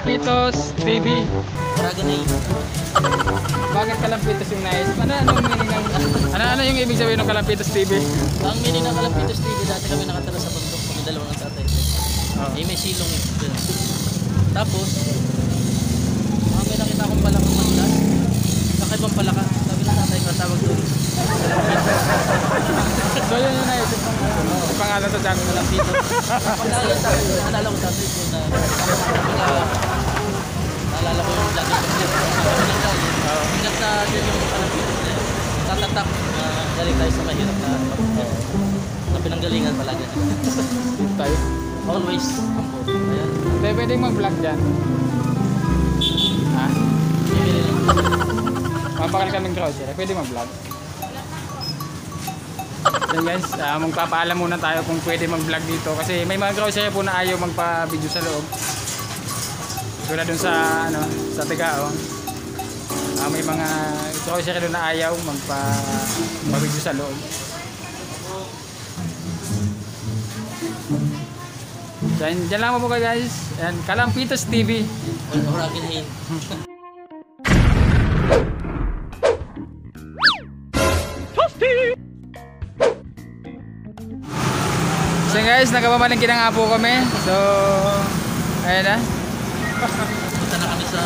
Kalampitos TV. Dragon A. Bakit Kalampitos yung nais? Ano yung ibig sabihin ng Kalampitos TV? Ang meaning ng Kalampitos TV, dati kami nakatira sa bundok, kami dalawa ng tatay. May silong eh. Tapos, may nakita akong palakang mandas. Kakaibang palaka. Sabi ng tatay, matawag doon. So yun yung naisip ng pangalan sa channel. Kalampitos. Pangalan tatay, naalala ko tatay ko na naalala ko yung vlog yung hanggang sa dyan yung Kalampitos na yun. Tatatak na galing tayo sa mahirap na pinanggalingan talaga. Dito tayo. Always. Ayan. Pwede mag-vlog dyan. Ha? Mapakal kaming crowd. Pwede mag-vlog. So guys, magpapaalam muna tayo kung pwede mag-vlog dito. Kasi may mga grocery po na ayaw magpa-video sa loob. Tulad dun sa, sa Tigaon. May mga grocery doon na ayaw magpa-video sa loob. So, dyan lang po kayo guys. And Kalampitos TV. Dragon A. So guys, nagpapamalingki na nga po kami. So, ayan na. Punta na kami sa...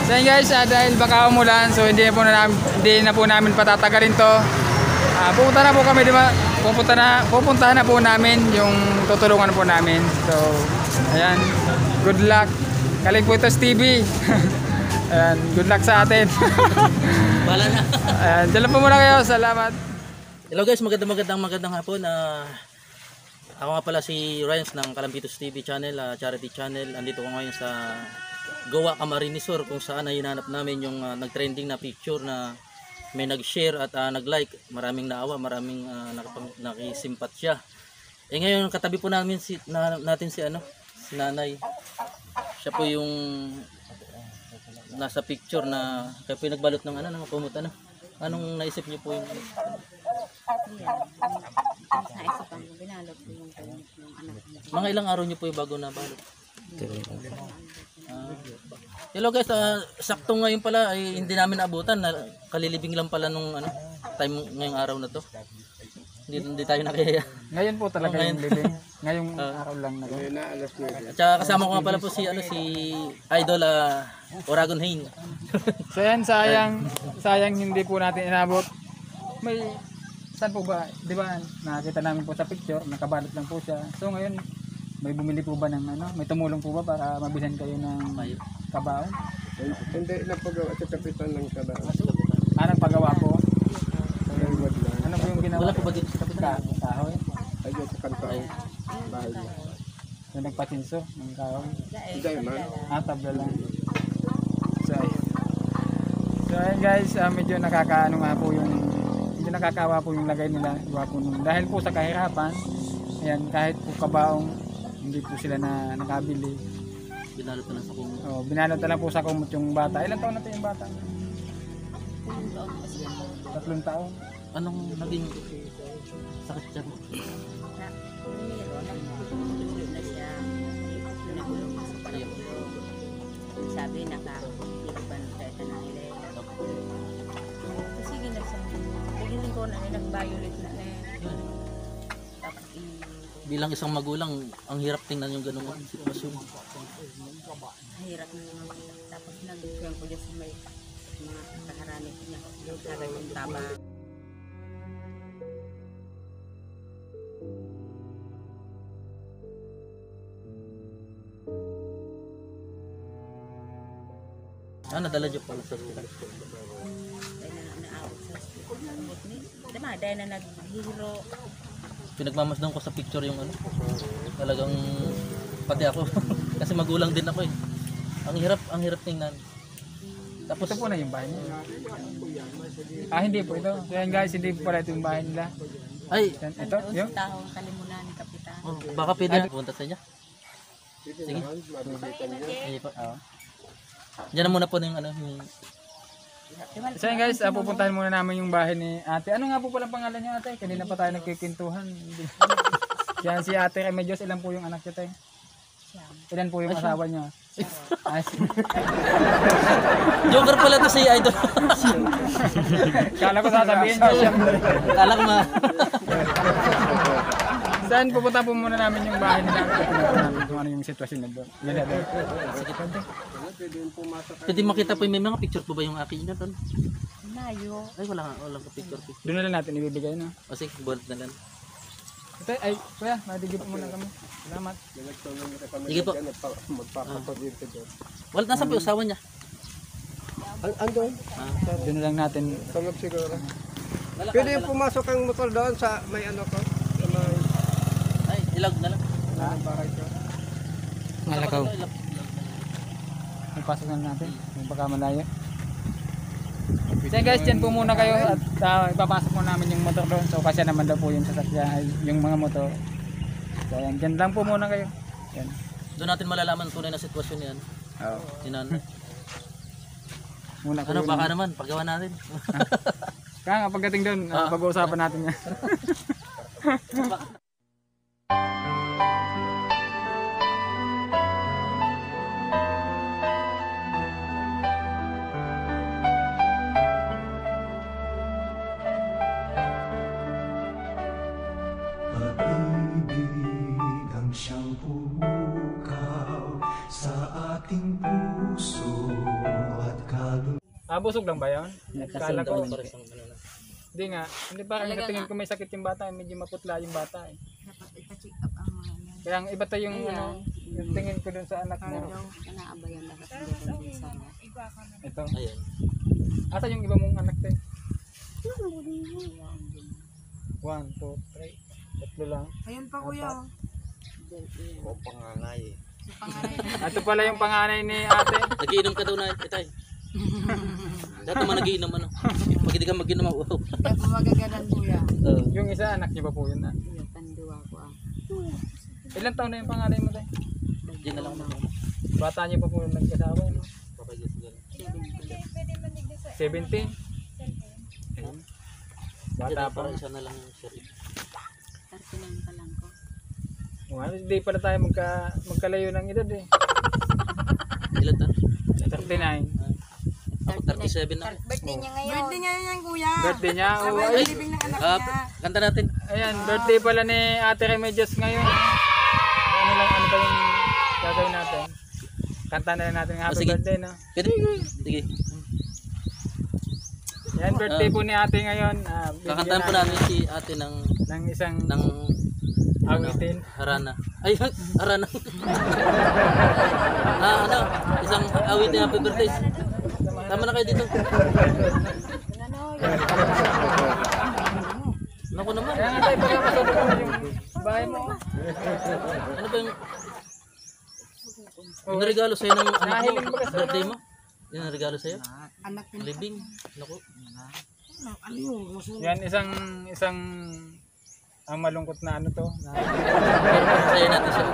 So yun guys, dahil baka umulan, so hindi na po namin patatagalin to. Pupunta na po kami, pupuntahan na po namin yung tutulungan po namin. So, ayan, good luck. Kalampitos TV. Ayan, good luck sa atin. Wala na. Ayan, dyan lang po muna kayo. Salamat. Hello guys, magandang hapon. Ako nga pala si Ryans ng Kalampitos TV channel, charity channel. Andito ko ngayon sa Goa Camarines Sur, kung saan ay hinanap namin yung nag-trending na picture na may nag-share at nag-like. Maraming naawa, maraming nakisimpatsya. Ngayon katabi po namin natin si nanay. Siya po yung nasa picture na kaya po nagbalot ng ng kumot. Anong naisip niyo po yung Naisip ang binalot ko yung anak niya. mga ilang araw niyo po yung bago na balot? Hello guys, sakto ngayon pala ay hindi namin abutan, kalilibing lang pala nung time ngayong araw na to. Hindi tayo nakaya. Ngayon po talaga yung living. Ngayong araw lang na. At saka kasama ko nga pala po si Idol Oragon Hain. So yan, sayang hindi po natin inabot. May saan po ba, di ba nakita namin po sa picture, nakabalot lang po siya. So ngayon, may bumili po ba ng may tumulong po ba para mabilhan kayo ng kabaon? Hindi na pagawa sa kapitan ng kabaon. Nagpagawa po? Ano po yung ginawa? Wala po ba dito sa kapitan? Kahoy? Ayun sa kanto. Bahay niya. So nagpatinso ng kahoy? Hindi man. Tabla lang. So ayun guys, medyo nakakaano nga po yung nakakawa po yung lagay nila, dahil po sa kahirapan. Ayan, kahit po kabaong hindi po sila na nakabili. Binalot na lang sa kumot. Binalot na lang po sa kumot yung bata. Ilan taon na ito yung bata? 3 taon. Anong naging sakit siya? Nagulog na siya. Nagulog na sa pagulog. Sabi nakahirapan tayo na nila. Sige na siya. Nagiling ko na nag-violet na tapos Bilang isang magulang, ang hirap tingnan yung ganung sitwasyon. hirap na naman. Tapos nag-tuwang ko dyan sa may mga kaharani niya. Yung kagay yung taba. Nadala niyo pala sa hospital. Dahil na naawag sa hospital. Dahil na naghihiro. Pinagmamasdan ko sa picture yung talagang pati ako. Kasi magulang din ako eh. Ang hirap tingnan. Tapos ito po na yung bahay niya. Hindi po ito. So yan guys, hindi po pala ito yung bahay nila. Ay, ito, yun. Tao ang kalimunan ni Kapitan. baka pwede na punta sa inyo. Sige. Ay, diyan na muna po yung yung So yun guys, pupuntahan muna namin yung bahay ni ate. Ano nga po pala pangalan niyo ate? Kanina pa tayo nagkikintuhan. Yan si ate Remedios, ilan po yung anak niyo tayo? Ilan po yung asawa niyo? Ah, Joker pala to si Idol. Kala ko sasabihin ko siya. Kala ko ma. Saan pupunta po muna namin yung bahay nila? Pupunta namin kung ano yung sitwasyon na doon. Yan na doon. Pwede makita po may mga picture po ba yung akin na doon? Layo. Ay wala ka picture. Doon na lang natin ibibigay no. O sige, bullet na lang. Ito ay kuya, madigib po muna kami. Salamat. Sige po. Magpapapagod ka dyan. Wala nasa po yung asawa niya. Andun? Doon na lang natin. Tungod siguro. Pwede yung pumasok ang motor doon sa may ano ko. Sa may Ay, ilag na lang. bahay ko. Malakaw. Ipasok na natin. Yung baka malayo. So guys, dyan po muna kayo at ipapasok mo namin yung motor doon. So kasi naman daw po yung sasakyan, ay, yung mga motor. So yan, dyan lang po muna kayo. Yan. Doon natin malalaman tunay na sitwasyon niyan. Oo. Tinan. Muna po Ano yun. baka naman paggawa natin. Kaya nga pagdating doon, pag-uusapan natin yan. Pag-ibig ang siyang pumukaw sa ating puso at kaluluwa. Busog lang ba yun? Kala ko. Pares ang ano na. Hindi nga. Hindi ba kasi tingin ko may sakit yung bata. Medyo maputla yung bata eh. Dapat ipa-check up ang mga yan. Kaya ang iba tayo yung, ano, yung tingin ko dun sa anak mo. Pero kanaabayan na kasi dito sa Ito. Ayan. Asa yung iba mong anak tayo? 1, 2, 3. Tatlo lang. Ayun pa kuya. O panganay. Sa pangalan. Ito pala yung panganay ni ate. Nagiinom ka daw na itay. Dati naman nagiinom ano. Pag hindi ka mag-inom wow. Kaya pumagagalan kuya. Yung isa anak niyo pa po yun na. Yung panduwa ko Ilang taon na yung panganay mo tayo? Diyan na lang ako. Bata niyo pa po yung nagkasawa. No? Papayos siguro. 70? Ayun. Bata pa. Para isa na lang yung sir. 39 pa lang ko. Hindi pala tayo magkalayo ng edad eh. Ilan ta? 39. Ako 37 na. Birthday niya ngayon. Birthday niya yan kuya. Birthday niya. Oh, ay, Libing ng anak Ah, niya. kanta natin. ayan, birthday pala ni Ate Remedios ngayon. Ano ba yung gagawin natin? Kanta na lang natin happy sige. birthday, no? Pwede? Sige. Yan, birthday po ni Ate ngayon. Kakantahan po namin si ate ng ng isang ano, awitin. harana. Ay, harana. Ano? Isang awitin happy birthday. Tama na kayo dito. Naku naman. Kaya nga tayo pala masarap mo yung bahay mo. Ano ba yung regalo sa'yo ng anak mo? Nahiling ba kasi Birthday mo? Yun ang regalo sa'yo? Anak niya. Libing. Naku. Yan, isang ang malungkot na ano to. Na, Pero sa'yo natin siya.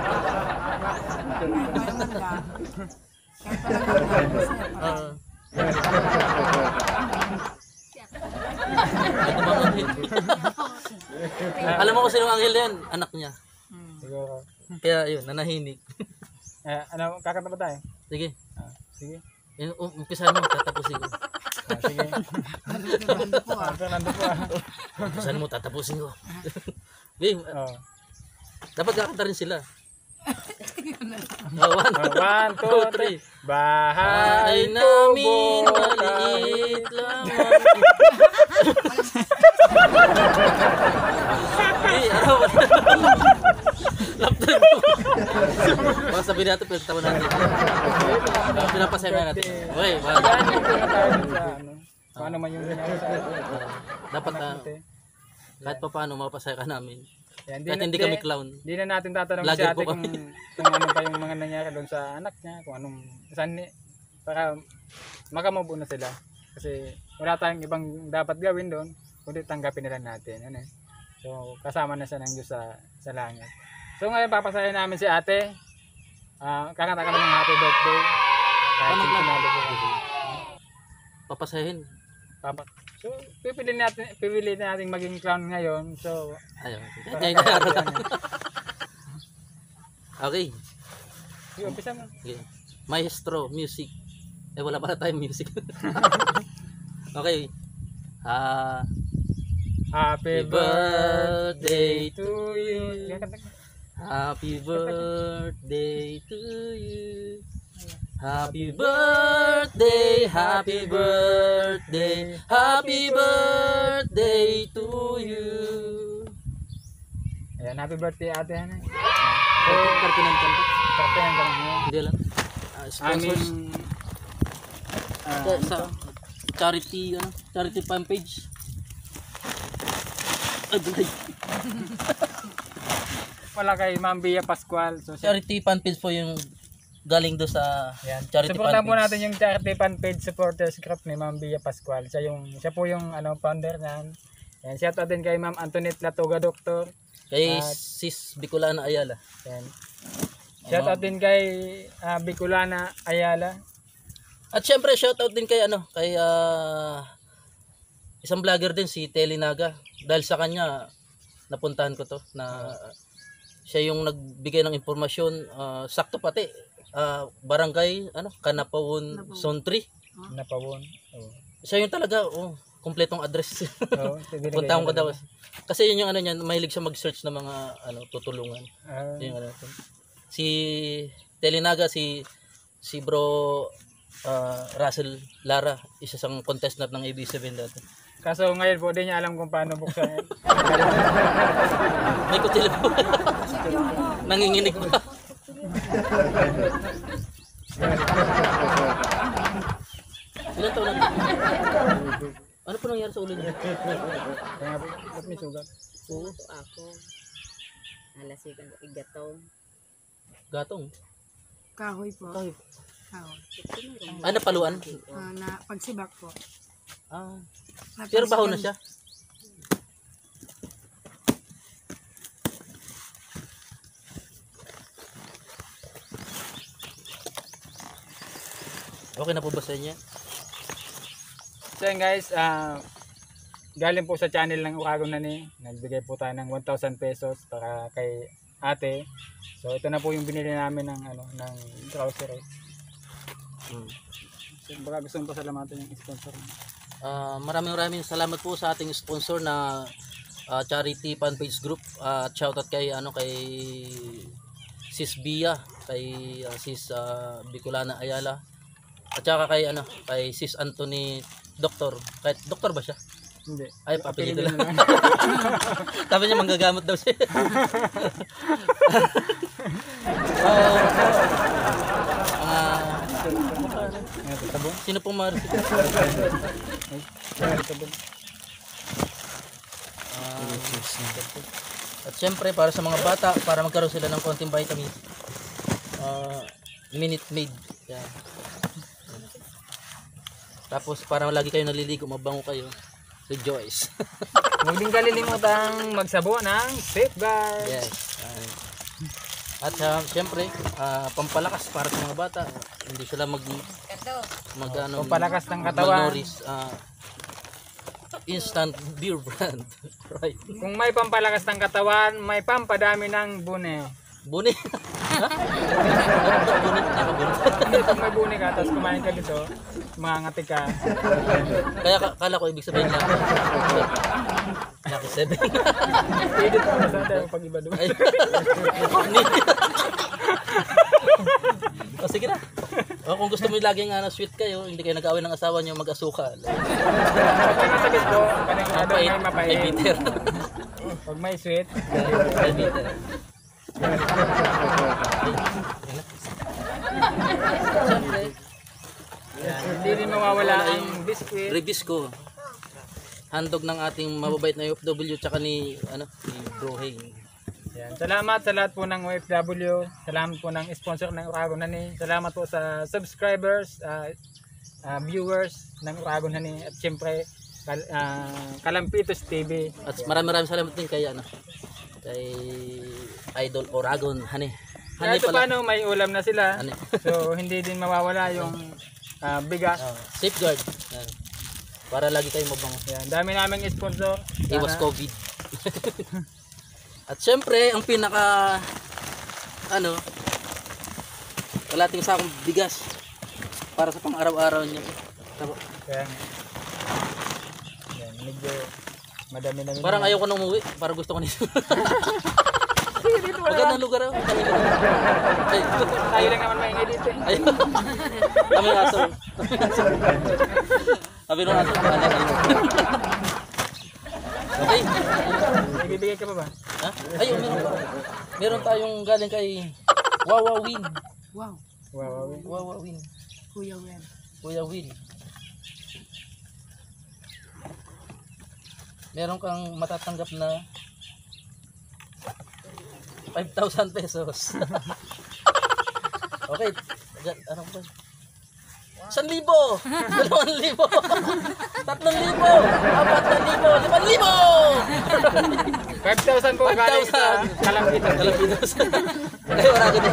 Alam mo kung sino ang anghel yan? Anak niya. siguro. Kaya yun, nanahinig. Ano, kakanta ba tayo? Sige. Sige. Umpisahan mo, tatapusin ko. Sige. Fernando po ah. Umpisahan mo, tatapusin ko. Bing, Oh. dapat kakanta rin sila. 1, 1, 2, 3. Ay Bahay namin kubo. maliit lang. Hey, ano ba? Laptop mo. Baka sabihin natin, pinagtawa natin. Pinapasaya na natin. Okay, wala. Yan yung pinatayo sa ano. Kung ano man yung nangyari sa Dapat na, kahit pa paano, mapasaya ka namin. Yan, Kahit hindi kami clown. Di na natin tatanong si Vlogger ate po kung ano pa yung mga nangyari doon sa anak niya, kung anong saan para makamove na sila. Kasi wala tayong ibang dapat gawin doon, kundi tanggapin na lang natin. Ano? So kasama na siya ng Diyos sa langit. So ngayon papasaya namin si ate. Kakanta kami ng happy birthday. Kahit Anong sinado po kasi. Papasahin. So pipili natin maging clown ngayon. So Ayun. para- Okay. Sige, umpisa mo. Okay. Maestro Music. Wala pala tayong music. Okay. Happy birthday to you. Happy birthday to you. Happy birthday, happy birthday, happy birthday to you. Ayan, happy birthday ate Hana. Pertinent ka ba? Pertinent ka lang. Hindi lang. Sponsors. Sa charity fan page. Ay, bulay. Wala kay Ma'am Bia Pascual. So, Charity fan page po yung galing do sa yan. charity fan Supportan po page. natin yung charity fan page supporters group ni Ma'am Bia Pascual. Siya po yung founder niyan. Yan, shout out din kay Ma'am Antoinette Latoga Doctor. Kay Sis Bicolana Ayala. Yan. Shout out din kay Bicolana Ayala. At syempre shout out din kay kay isang vlogger din si Telly Naga. Dahil sa kanya napuntahan ko to na siya yung nagbigay ng impormasyon, sakto pati barangay Kanapawon Zone 3. Napawon. Siya yung talaga kompletong address. Punta Puntahan ko daw. Kasi yun yung niyan, mahilig siya mag-search ng mga tutulungan. Yung si Telinaga, si Bro Russell Lara, isa sang contestant ng AB7 dati. Kaso ngayon po din niya alam kung paano buksan. May kutil po. Nanginginig pa. Ilan taon na? Ano po nangyari sa ulo niya? Kaya ba't may sugat? Oo. Ako. Nalasigan ko igatong. Gatong. Kahoy po. Kahoy. Kahoy. Napaluan? Na pagsibak po. Pero baho na siya. Okay na po ba sa inyo? So yun guys, galing po sa channel ng Uragon Nani. Nagbigay po tayo ng 1,000 pesos para kay ate. So ito na po yung binili namin ng ng grocery. So, baka gusto mong pasalamatan yung sponsor. Maraming salamat po sa ating sponsor na charity fan page group. Shoutout kay kay Sis Bia, kay Sis Bicolana Ayala. At saka kay kay Sis Anthony Doktor. Kahit doktor ba siya? Hindi. Ay, papilito lang. Sabi niya manggagamot daw siya. Sino pong at syempre para sa mga bata, para magkaroon sila ng konting vitamin, Minute Maid. Yan. Tapos para lagi kayo naliligo, mabango kayo, Rejoice. Huwag din kalilimutang magsabo ng safeguard. Yes. At syempre, pampalakas para sa mga bata, hindi sila pampalakas ng katawan. malnourished, instant beer brand. Right. Kung may pampalakas ng katawan, may pampadami ng bune. Buni. Buni, nakabuni. Hindi, pag may bune ka, tapos kumain ka dito, mangangatig ka. Kaya kala ko ibig sabihin lang. Lucky 7. Pwede pa na saan tayo pag iba doon. Ay. O sige na. O, kung gusto mo laging sweet kayo, hindi kayo nag-away ng asawa niyo, mag-asukal. Pag may masakit po, panigurado may Ay mapait. bitter. Pag may sweet, Ay bitter. Siyempre, hindi rin mawawala ang biscuit. reviews ko. Handog ng ating mababait na OFW tsaka ni Bro Hay. Yan. Salamat sa lahat po ng OFW. Salamat po ng sponsor ng Uragon Nani. Salamat po sa subscribers, viewers ng Uragon Nani. At siyempre, Kalampitos TV. At maraming salamat din kay kay Idol Uragon Hani. Kahit paano may ulam na sila. Hani. So hindi din mawawala yung bigas. Safeguard. Yan. Para lagi kayo mabango. Yan, dami naming sponsor. Iwas COVID. At syempre, ang pinaka kalating sakong bigas para sa pang-araw-araw niya. Kaya nga. Yan, medyo madami na. Parang ayaw ko nang umuwi, parang gusto ko nito. Magandang lugar ako. Ay, Tayo lang naman maingay dito eh. ay. Kami ng aso. Kami ng aso. Okay. May bibigay ka pa ba? Ha? Ayun, meron tayong galing kay Wawa Win. Wow. Wow. Wawa Win. Kuya Wen. Kuya Win. Meron kang matatanggap na 5,000 pesos. Okay. Ano ba? 1,000! 2,000! 3,000! 4,000! 5,000 po galing sa 5,000! Kalampitos. Kalapinos. Ay, wala ka din.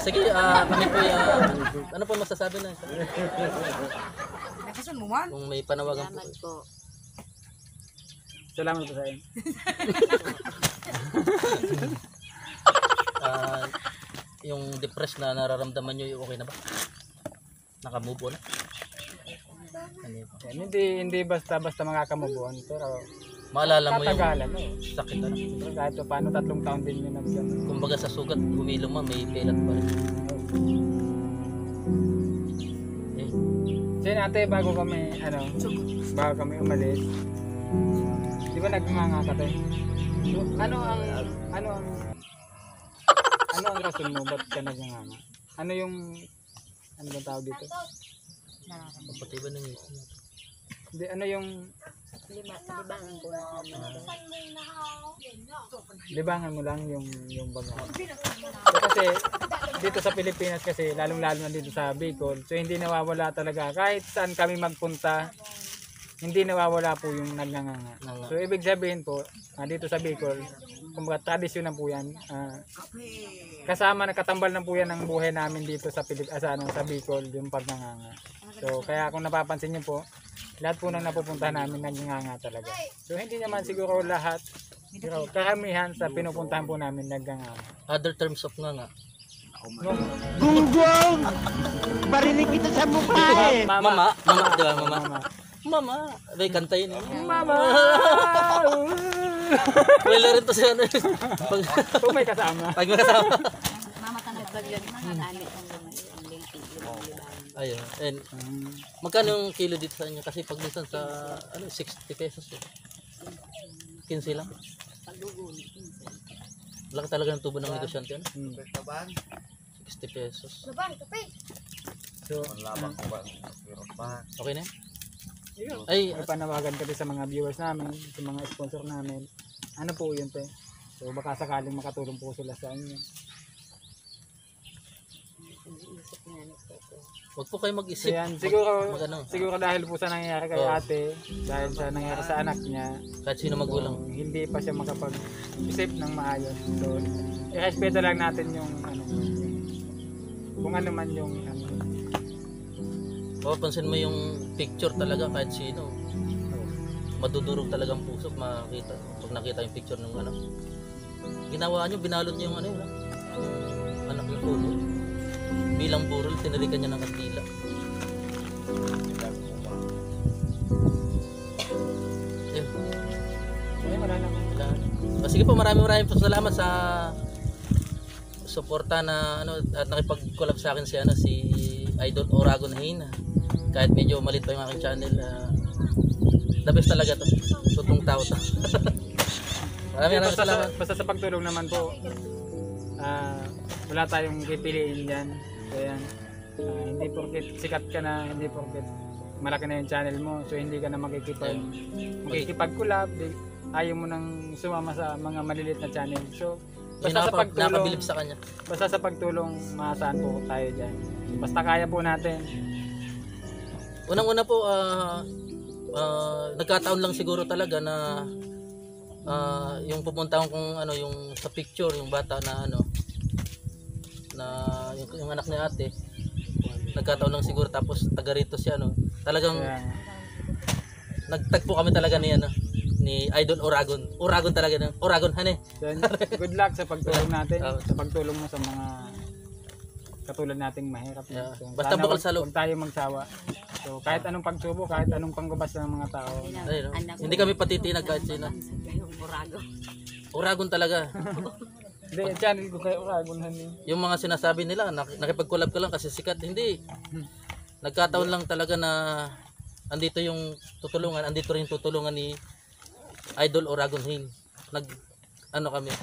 Sige, kami po ano po masasabi na? Nakasan mo man? Kung may panawagan po. Salamat po. Salamat po sa inyo. Yung depressed na nararamdaman nyo, okay na ba? Naka-move on? Ano yun? Yan, hindi basta-basta makakamove on. Pero Maalala mo yung tatagalan. sakit na. Pero kahit pa paano 3 taon din yun nagsan. Kumbaga sa sugat, humilom mo, may pelat pa rin. Eh, So yun ate, bago kami umalis, di ba nagmanga ka tayo? So, ano ang rason mo? Ba't ka nagmanga? Ano bang tawag dito? kapatid ba nang isip? Hindi, ano yung Libangan po namin. libangan mo lang yung baga. So, kasi dito sa Pilipinas kasi lalong-lalo na dito sa Bicol, so hindi nawawala talaga kahit saan kami magpunta, hindi nawawala po yung nagnganganga. So ibig sabihin po, dito sa Bicol, kumbaga tradisyon na po yan. Kasama na katambal na po yan ang buhay namin dito sa sa Bicol, yung pagnganganga. So kaya kung napapansin niyo po, lahat po nang napupuntahan namin nagnganga talaga. So hindi naman siguro lahat, pero karamihan sa pinupuntahan po namin nagnganga. Other terms of nga. Gunggong! Barinig kita sa mukha eh! Mama, di ba mama? Mama, may kanta yun. Mama! Wala rin to siya. Kung may kasama. Pag may kasama. Mama ka nagpaglag mga anit ang lingki. Ayun. And magkano yung kilo dito sa inyo? Kasi pag minsan sa 60 pesos eh. 15 lang. Pagdugon. Laki talaga ng tubo ng negosyante yan. 60 pesos. So, Okay na yan? ay panawagan kami sa mga viewers namin, sa mga sponsor namin. Ano po yun te? So baka sakaling makatulong po sila sa inyo. Huwag po kayo So mag-isip. yan, Mag-ano. siguro dahil po sa nangyayari kay ate, dahil sa nangyayari sa anak niya, Kahit sino magulang. hindi pa siya makapag-isip ng maayos. So, i-respeto lang natin yung kung ano man yung Papansin mo yung picture talaga kahit sino. Madudurog talaga ang puso makita. Pag nakita yung picture ng ginawa nyo, binalot nyo yung yung anak ng puso. Bilang burol, tinalikan niya ng kastila. Wala. Sige po, maraming po salamat sa suporta na at nakipag-collab sa akin si Idol Oragon Hina. Kahit medyo malit pa yung aking channel, the best talaga to. Tutong tao to. Maraming salamat. Basta sa pagtulong naman po, wala tayong pipiliin dyan. So yan, hindi porket sikat ka na, hindi porket malaki na yung channel mo, so hindi ka na makikipag-collab, ayaw mo nang sumama sa mga maliliit na channel. So basta sa pagtulong, nakabilib sa kanya. Basta sa pagtulong, maasahan po tayo dyan. Basta kaya po natin. Unang-una po, nagkataon lang siguro talaga na yung pupuntahan kong yung sa picture, yung bata na yung anak ni ate, nagkataon lang siguro, tapos taga rito siya talagang nagtagpo kami talaga ni Idol Oragon talaga Oragon hane. Then, good luck sa pagtulong natin, sa pagtulong mo sa mga katulad nating mahirap. Yeah. So, Basta sana bukal sa loob. huwag tayo magsawa. So kahit anong pagsubok, kahit anong panggabas ng mga tao. Ayun, no? Hindi kami patitinag kahit sino. Yung Urago. Uragon talaga. Hindi, channel ko kayo Uragon Yung mga sinasabi nila, nakipag-collab ka lang kasi sikat. Hindi. Nagkataon lang talaga na andito yung tutulungan, andito rin yung tutulungan ni Idol Uragon Hill. Ano kami.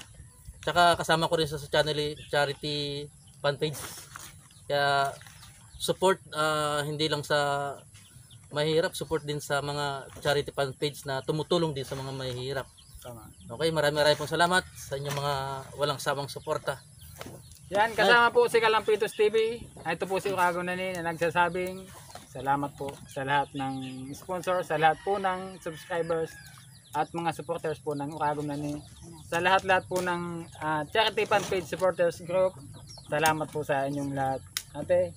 Tsaka kasama ko rin sa channel charity fan page. Kaya support hindi lang sa mahirap, support din sa mga charity fan page na tumutulong din sa mga mahirap. Tama. Okay, maraming pong salamat sa inyong mga walang sawang suporta. Yan, kasama po si Kalampitos TV. Ito po si Uragon na nagsasabing salamat po sa lahat ng sponsor, sa lahat po ng subscribers at mga supporters po ng Uragon na sa lahat-lahat po ng charity fan page supporters group. Salamat po sa inyong lahat. Ate,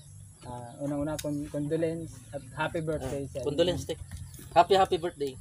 unang-una condolence at happy birthday sa inyo. Condolence, Tek. Happy birthday.